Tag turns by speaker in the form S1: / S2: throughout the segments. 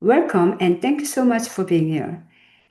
S1: Welcome and thank you so much for being here.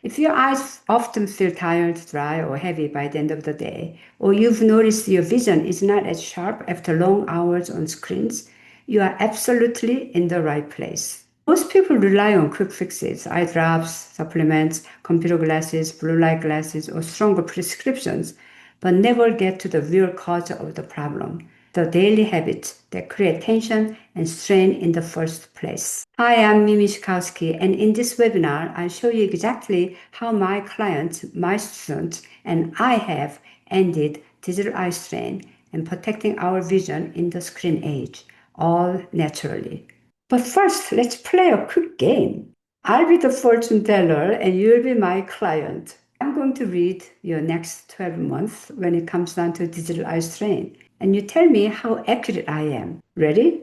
S1: If your eyes often feel tired, dry, or heavy by the end of the day, or you've noticed your vision is not as sharp after long hours on screens, you are absolutely in the right place. Most people rely on quick fixes, eye drops, supplements, computer glasses, blue light glasses, or stronger prescriptions, but never get to the real cause of the problem, the daily habits that create tension and strain in the first place. Hi, I'm Mimi Shkowski, and in this webinar, I'll show you exactly how my clients, my students, and I have ended digital eye strain and protecting our vision in the screen age, all naturally. But first, let's play a quick game. I'll be the fortune teller and you'll be my client. I'm going to read your next 12 months when it comes down to digital eye strain, and you tell me how accurate I am. Ready?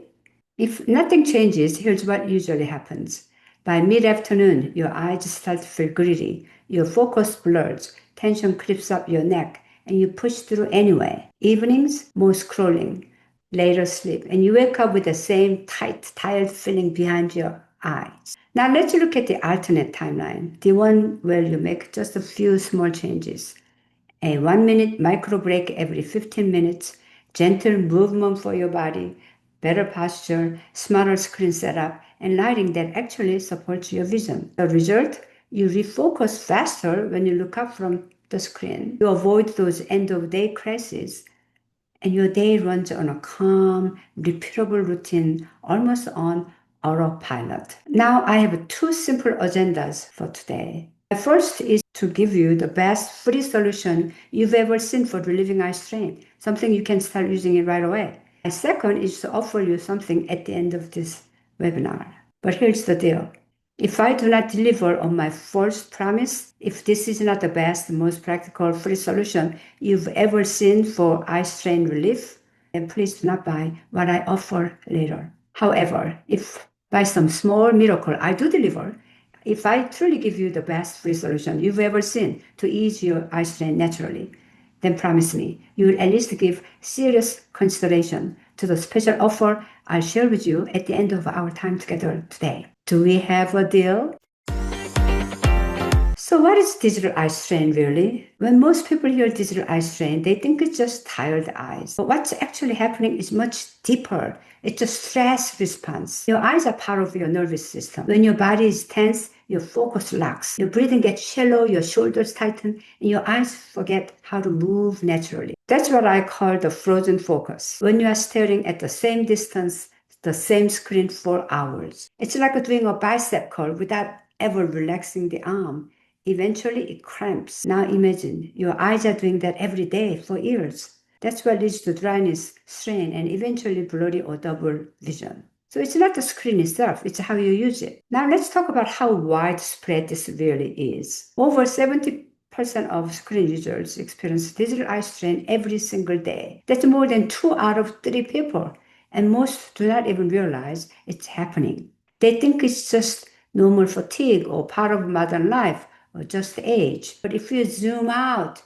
S1: If nothing changes, here's what usually happens. By mid-afternoon, your eyes start to feel gritty, your focus blurs, tension creeps up your neck, and you push through anyway. Evenings, more scrolling, later sleep, and you wake up with the same tight, tired feeling behind your eyes. Now let's look at the alternate timeline, the one where you make just a few small changes. A 1 minute micro break every 15 minutes, gentle movement for your body, better posture, smarter screen setup, and lighting that actually supports your vision. The result? You refocus faster when you look up from the screen. You avoid those end of day crashes, and your day runs on a calm, repeatable routine, almost on autopilot. Now, I have two simple agendas for today. The first is to give you the best free solution you've ever seen for relieving eye strain, something you can start using it right away. The second is to offer you something at the end of this webinar. But here's the deal. If I do not deliver on my first promise, if this is not the best, most practical free solution you've ever seen for eye strain relief, then please do not buy what I offer later. However, if by some small miracle I do deliver, if I truly give you the best free solution you've ever seen to ease your eye strain naturally, then promise me you will at least give serious consideration to the special offer I'll share with you at the end of our time together today. Do we have a deal? So what is digital eye strain really? When most people hear digital eye strain, they think it's just tired eyes. But what's actually happening is much deeper. It's a stress response. Your eyes are part of your nervous system. When your body is tense, your focus locks. Your breathing gets shallow, your shoulders tighten, and your eyes forget how to move naturally. That's what I call the frozen focus. When you are staring at the same distance, the same screen for hours. It's like doing a bicep curl without ever relaxing the arm. Eventually it cramps. Now imagine your eyes are doing that every day for years. That's what leads to dryness, strain, and eventually blurry or double vision. So it's not the screen itself, it's how you use it. Now let's talk about how widespread this really is. Over 70% of screen users experience digital eye strain every single day. That's more than 2 out of 3 people. And most do not even realize it's happening. They think it's just normal fatigue or part of modern life or just age. But if you zoom out,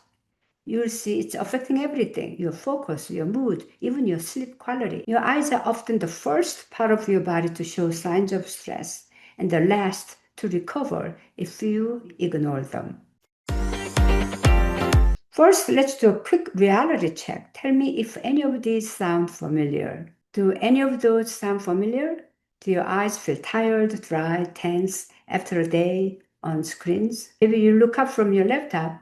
S1: you'll see it's affecting everything, your focus, your mood, even your sleep quality. Your eyes are often the first part of your body to show signs of stress and the last to recover if you ignore them. First, let's do a quick reality check. Tell me if any of these sound familiar. Do any of those sound familiar? Do your eyes feel tired, dry, tense after a day on screens? Maybe you look up from your laptop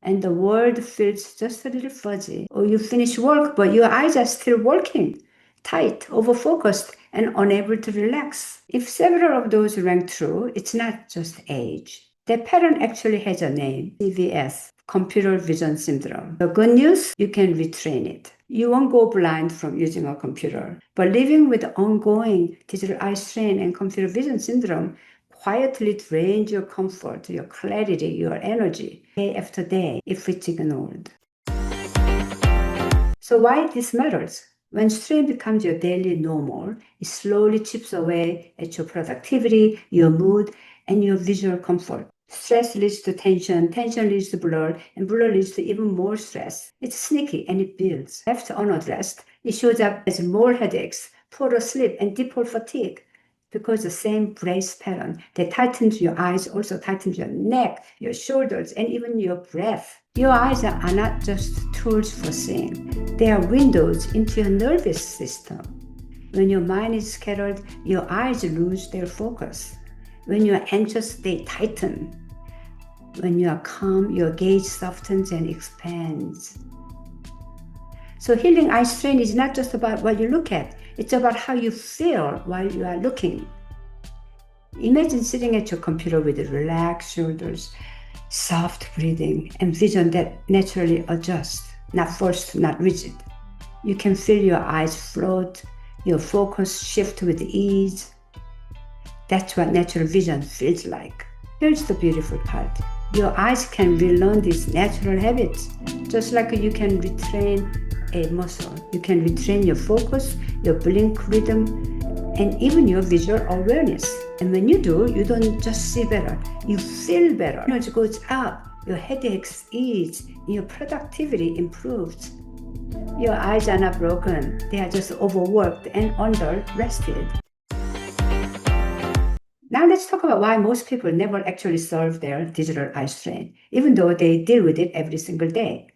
S1: and the world feels just a little fuzzy. Or you finish work, but your eyes are still working, tight, overfocused, and unable to relax. If several of those rang true, it's not just age. That pattern actually has a name, CVS, computer vision syndrome. The good news, you can retrain it. You won't go blind from using a computer. But living with ongoing digital eye strain and computer vision syndrome quietly drains your comfort, your clarity, your energy, day after day, if it's ignored. So why this matters? When strain becomes your daily normal, it slowly chips away at your productivity, your mood, and your visual comfort. Stress leads to tension, tension leads to blur, and blur leads to even more stress. It's sneaky and it builds. Left unaddressed, it shows up as more headaches, poorer sleep, and deeper fatigue. because the same brace pattern that tightens your eyes also tightens your neck, your shoulders, and even your breath. Your eyes are not just tools for seeing. They are windows into your nervous system. When your mind is scattered, your eyes lose their focus. When you are anxious, they tighten. When you are calm, your gaze softens and expands. So healing eye strain is not just about what you look at, it's about how you feel while you are looking. Imagine sitting at your computer with relaxed shoulders, soft breathing, and vision that naturally adjusts, not forced, not rigid. You can feel your eyes float, your focus shift with ease. That's what natural vision feels like. Here's the beautiful part. Your eyes can relearn these natural habits, just like you can retrain a muscle. You can retrain your focus, your blink rhythm, and even your visual awareness. And when you do, you don't just see better, you feel better. Energy goes up, your headaches ease, and your productivity improves. Your eyes are not broken, they are just overworked and under-rested. Now let's talk about why most people never actually solve their digital eye strain, even though they deal with it every single day.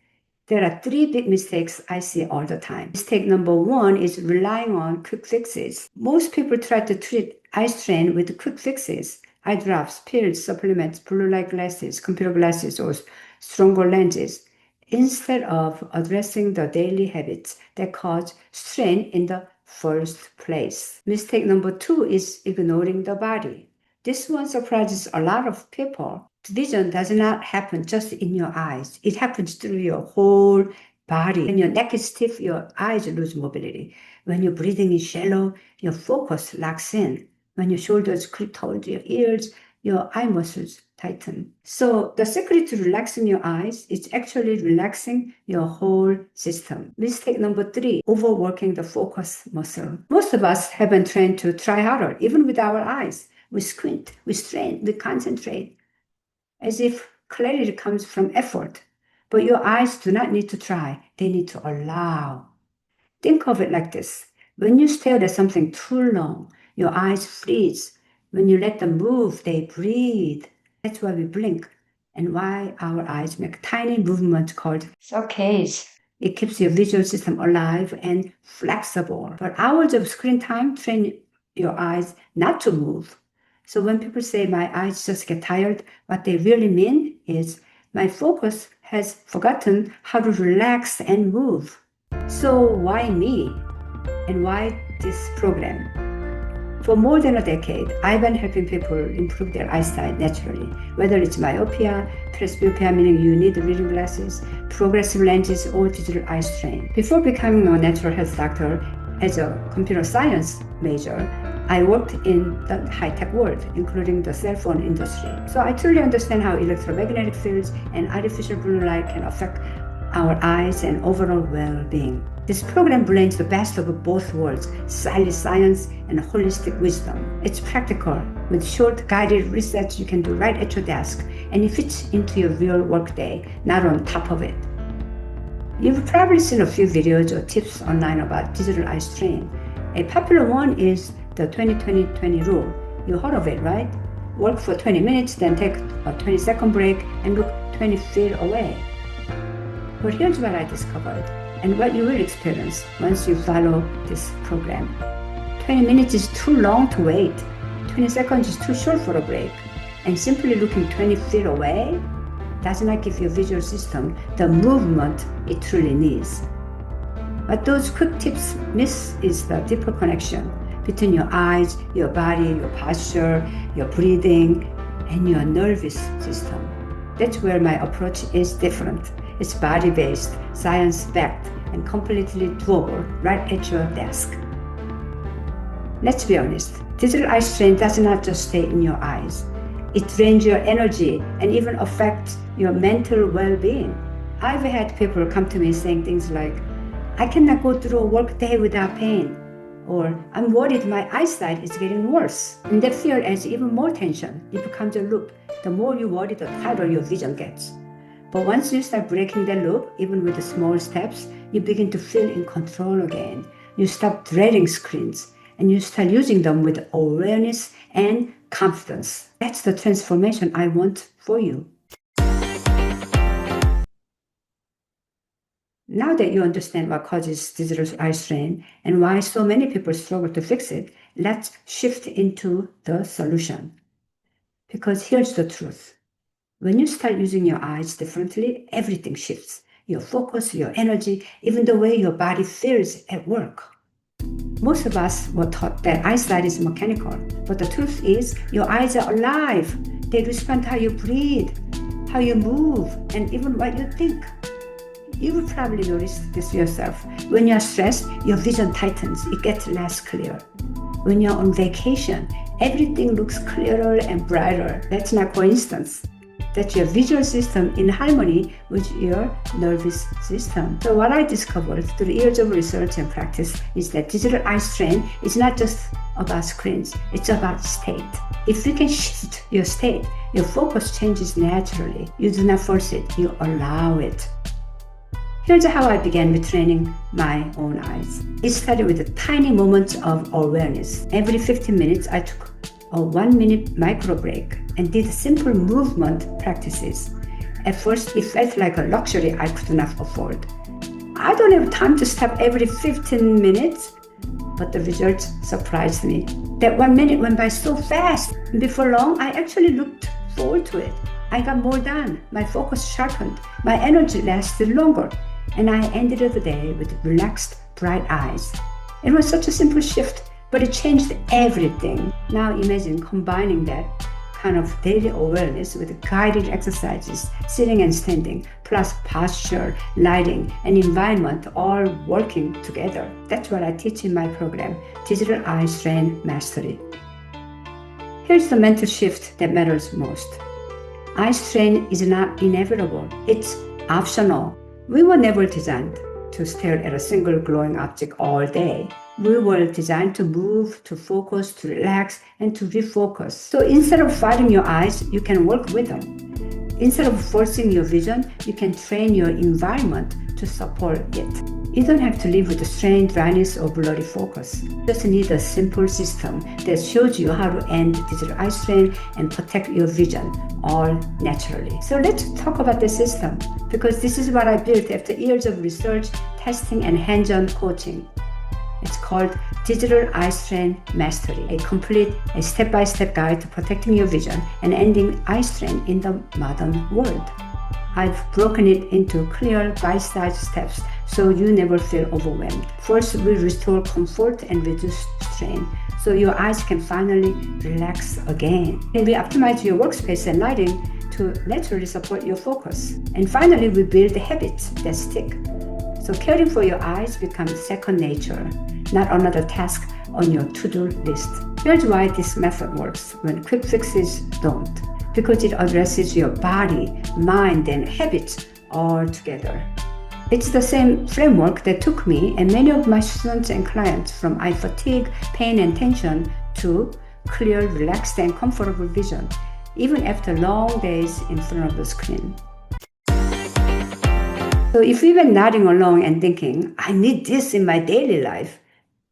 S1: There are three big mistakes I see all the time. Mistake number one is relying on quick fixes. Most people try to treat eye strain with quick fixes. Eye drops, pills, supplements, blue light glasses, computer glasses, or stronger lenses, instead of addressing the daily habits that cause strain in the first place. Mistake number two is ignoring the body. This one surprises a lot of people. Vision does not happen just in your eyes. It happens through your whole body. When your neck is stiff, your eyes lose mobility. When your breathing is shallow, your focus locks in. When your shoulders creep towards your ears, your eye muscles tighten. So the secret to relaxing your eyes is actually relaxing your whole system. Mistake number three, overworking the focus muscle. Most of us haven't trained to try harder, even with our eyes. We squint, we strain, we concentrate, as if clarity comes from effort. But your eyes do not need to try, they need to allow. Think of it like this. When you stare at something too long, your eyes freeze. When you let them move, they breathe. That's why we blink and why our eyes make tiny movements called saccades. It keeps your visual system alive and flexible. But hours of screen time train your eyes not to move. So when people say my eyes just get tired, what they really mean is my focus has forgotten how to relax and move. So why me? And why this program? For more than a decade, I've been helping people improve their eyesight naturally, whether it's myopia, presbyopia, meaning you need reading glasses, progressive lenses, or digital eye strain. Before becoming a natural health doctor, as a computer science major, I worked in the high-tech world, including the cell phone industry. So I truly understand how electromagnetic fields and artificial blue light can affect our eyes and overall well-being. This program blends the best of both worlds, stylish science and holistic wisdom. It's practical, with short guided research you can do right at your desk, and it fits into your real workday, not on top of it. You've probably seen a few videos or tips online about digital eye strain. A popular one is the 20-20-20 rule. You heard of it, right? Work for 20 minutes, then take a 20-second break and look 20 feet away. But here's what I discovered and what you will experience once you follow this program. 20 minutes is too long to wait. 20 seconds is too short for a break. And simply looking 20 feet away does not give your visual system the movement it truly needs. What those quick tips miss is the deeper connection between your eyes, your body, your posture, your breathing, and your nervous system. That's where my approach is different. It's body-based, science-backed, and completely doable right at your desk. Let's be honest, digital eye strain does not just stay in your eyes. It drains your energy and even affects your mental well-being. I've had people come to me saying things like, I cannot go through a work day without pain, or I'm worried my eyesight is getting worse. And that fear adds even more tension. It becomes a loop. The more you worry, the tighter your vision gets. But once you start breaking the loop, even with the small steps, you begin to feel in control again. You stop dreading screens and you start using them with awareness and confidence. That's the transformation I want for you. Now that you understand what causes digital eye strain and why so many people struggle to fix it, let's shift into the solution. Because here's the truth. When you start using your eyes differently, everything shifts. Your focus, your energy, even the way your body feels at work. Most of us were taught that eyesight is mechanical, but the truth is your eyes are alive. They respond to how you breathe, how you move, and even what you think. You will probably notice this yourself. When you're stressed, your vision tightens. It gets less clear. When you're on vacation, everything looks clearer and brighter. That's not coincidence. That's your visual system in harmony with your nervous system. So what I discovered through years of research and practice is that digital eye strain is not just about screens, it's about state. If you can shift your state, your focus changes naturally. You do not force it, you allow it. Here's how I began with training my own eyes. It started with a tiny moments of awareness. Every 15 minutes, I took a 1-minute micro break and did simple movement practices. At first, it felt like a luxury I could not afford. I don't have time to stop every 15 minutes, but the results surprised me. That 1 minute went by so fast. Before long, I actually looked forward to it. I got more done. My focus sharpened. My energy lasted longer. And I ended the day with relaxed, bright eyes. It was such a simple shift, but it changed everything. Now imagine combining that kind of daily awareness with guided exercises, sitting and standing, plus posture, lighting, and environment all working together. That's what I teach in my program, Digital Eye Strain Mastery. Here's the mental shift that matters most. Eye strain is not inevitable, it's optional. We were never designed to stare at a single glowing object all day. We were designed to move, to focus, to relax, and to refocus. So instead of fighting your eyes, you can work with them. Instead of forcing your vision, you can train your environment to support it. You don't have to live with the strain, dryness, or blurry focus. You just need a simple system that shows you how to end digital eye strain and protect your vision all naturally. So let's talk about the system, because this is what I built after years of research, testing, and hands-on coaching. It's called Digital Eye Strain Mastery, a complete, step-by-step guide to protecting your vision and ending eye strain in the modern world. I've broken it into clear bite-sized steps so you never feel overwhelmed. First, we restore comfort and reduce strain so your eyes can finally relax again. And we optimize your workspace and lighting to naturally support your focus. And finally, we build habits that stick. So caring for your eyes becomes second nature, not another task on your to-do list. Here's why this method works when quick fixes don't. Because it addresses your body, mind, and habits all together. It's the same framework that took me and many of my students and clients from eye fatigue, pain, and tension to clear, relaxed, and comfortable vision, even after long days in front of the screen. So if you've been nodding along and thinking, I need this in my daily life,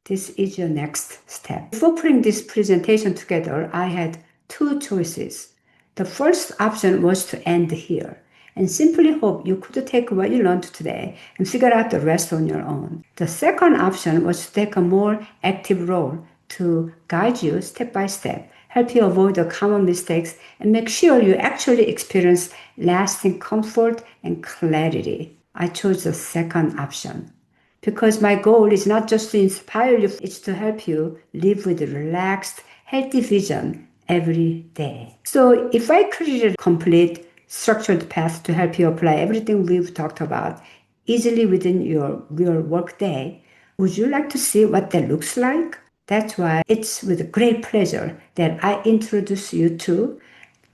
S1: this is your next step. Before putting this presentation together, I had two choices. The first option was to end here and simply hope you could take what you learned today and figure out the rest on your own. The second option was to take a more active role to guide you step by step, help you avoid the common mistakes, and make sure you actually experience lasting comfort and clarity. I chose the second option because my goal is not just to inspire you, it's to help you live with a relaxed, healthy vision every day. So if I created a complete structured path to help you apply everything we've talked about easily within your real work day, would you like to see what that looks like? That's why it's with great pleasure that I introduce you to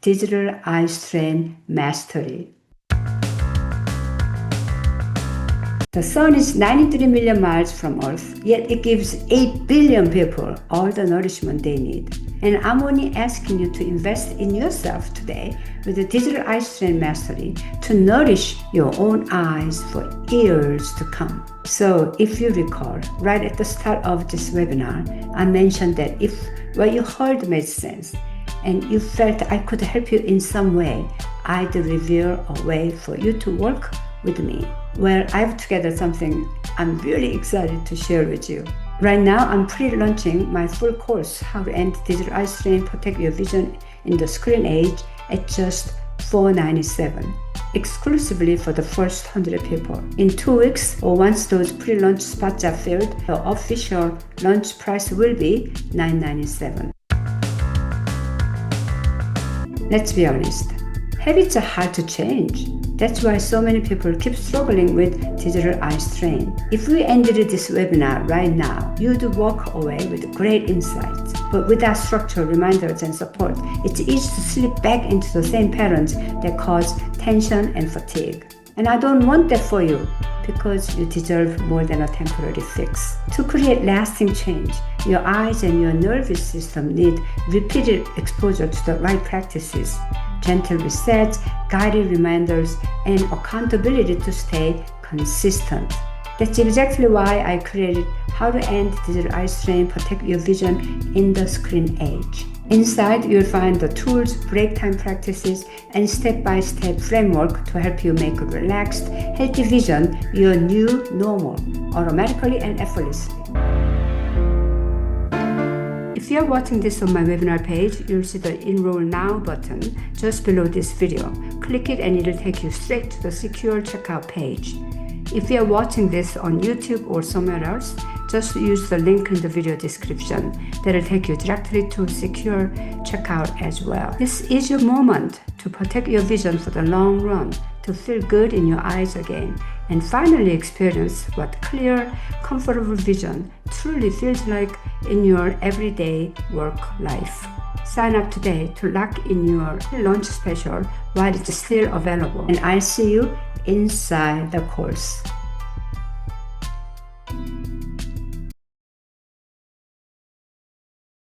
S1: Digital Eye Strain Mastery. The sun is 93 million miles from Earth, yet it gives 8 billion people all the nourishment they need. And I'm only asking you to invest in yourself today with the Digital Eye Strain Mastery to nourish your own eyes for years to come. So if you recall, right at the start of this webinar, I mentioned that if what you heard made sense and you felt I could help you in some way, I'd reveal a way for you to work with me. Well, I've together something I'm really excited to share with you. Right now, I'm pre-launching my full course, How to End Digital Eye Strain, Protect Your Vision in the Screen Age, at just $497, exclusively for the first 100 people. In 2 weeks, or once those pre-launch spots are filled, the official launch price will be $997. Let's be honest, habits are hard to change. That's why so many people keep struggling with digital eye strain. If we ended this webinar right now, you'd walk away with great insights. But without structure, reminders, and support, it's easy to slip back into the same patterns that cause tension and fatigue. And I don't want that for you, because you deserve more than a temporary fix. To create lasting change, your eyes and your nervous system need repeated exposure to the right practices, gentle resets, guided reminders, and accountability to stay consistent. That's exactly why I created How to End Digital Eye Strain, Protect Your Vision in the Screen Age. Inside, you'll find the tools, break time practices, and step-by-step framework to help you make a relaxed, healthy vision your new normal, automatically and effortlessly. If you're watching this on my webinar page, you'll see the Enroll Now button just below this video. Click it and it'll take you straight to the secure checkout page. If you're watching this on YouTube or somewhere else, just use the link in the video description. That'll take you directly to secure checkout as well. This is your moment to protect your vision for the long run, to feel good in your eyes again, and finally experience what clear, comfortable vision truly feels like in your everyday work life. Sign up today to lock in your launch special while it's still available, and I'll see you inside the course.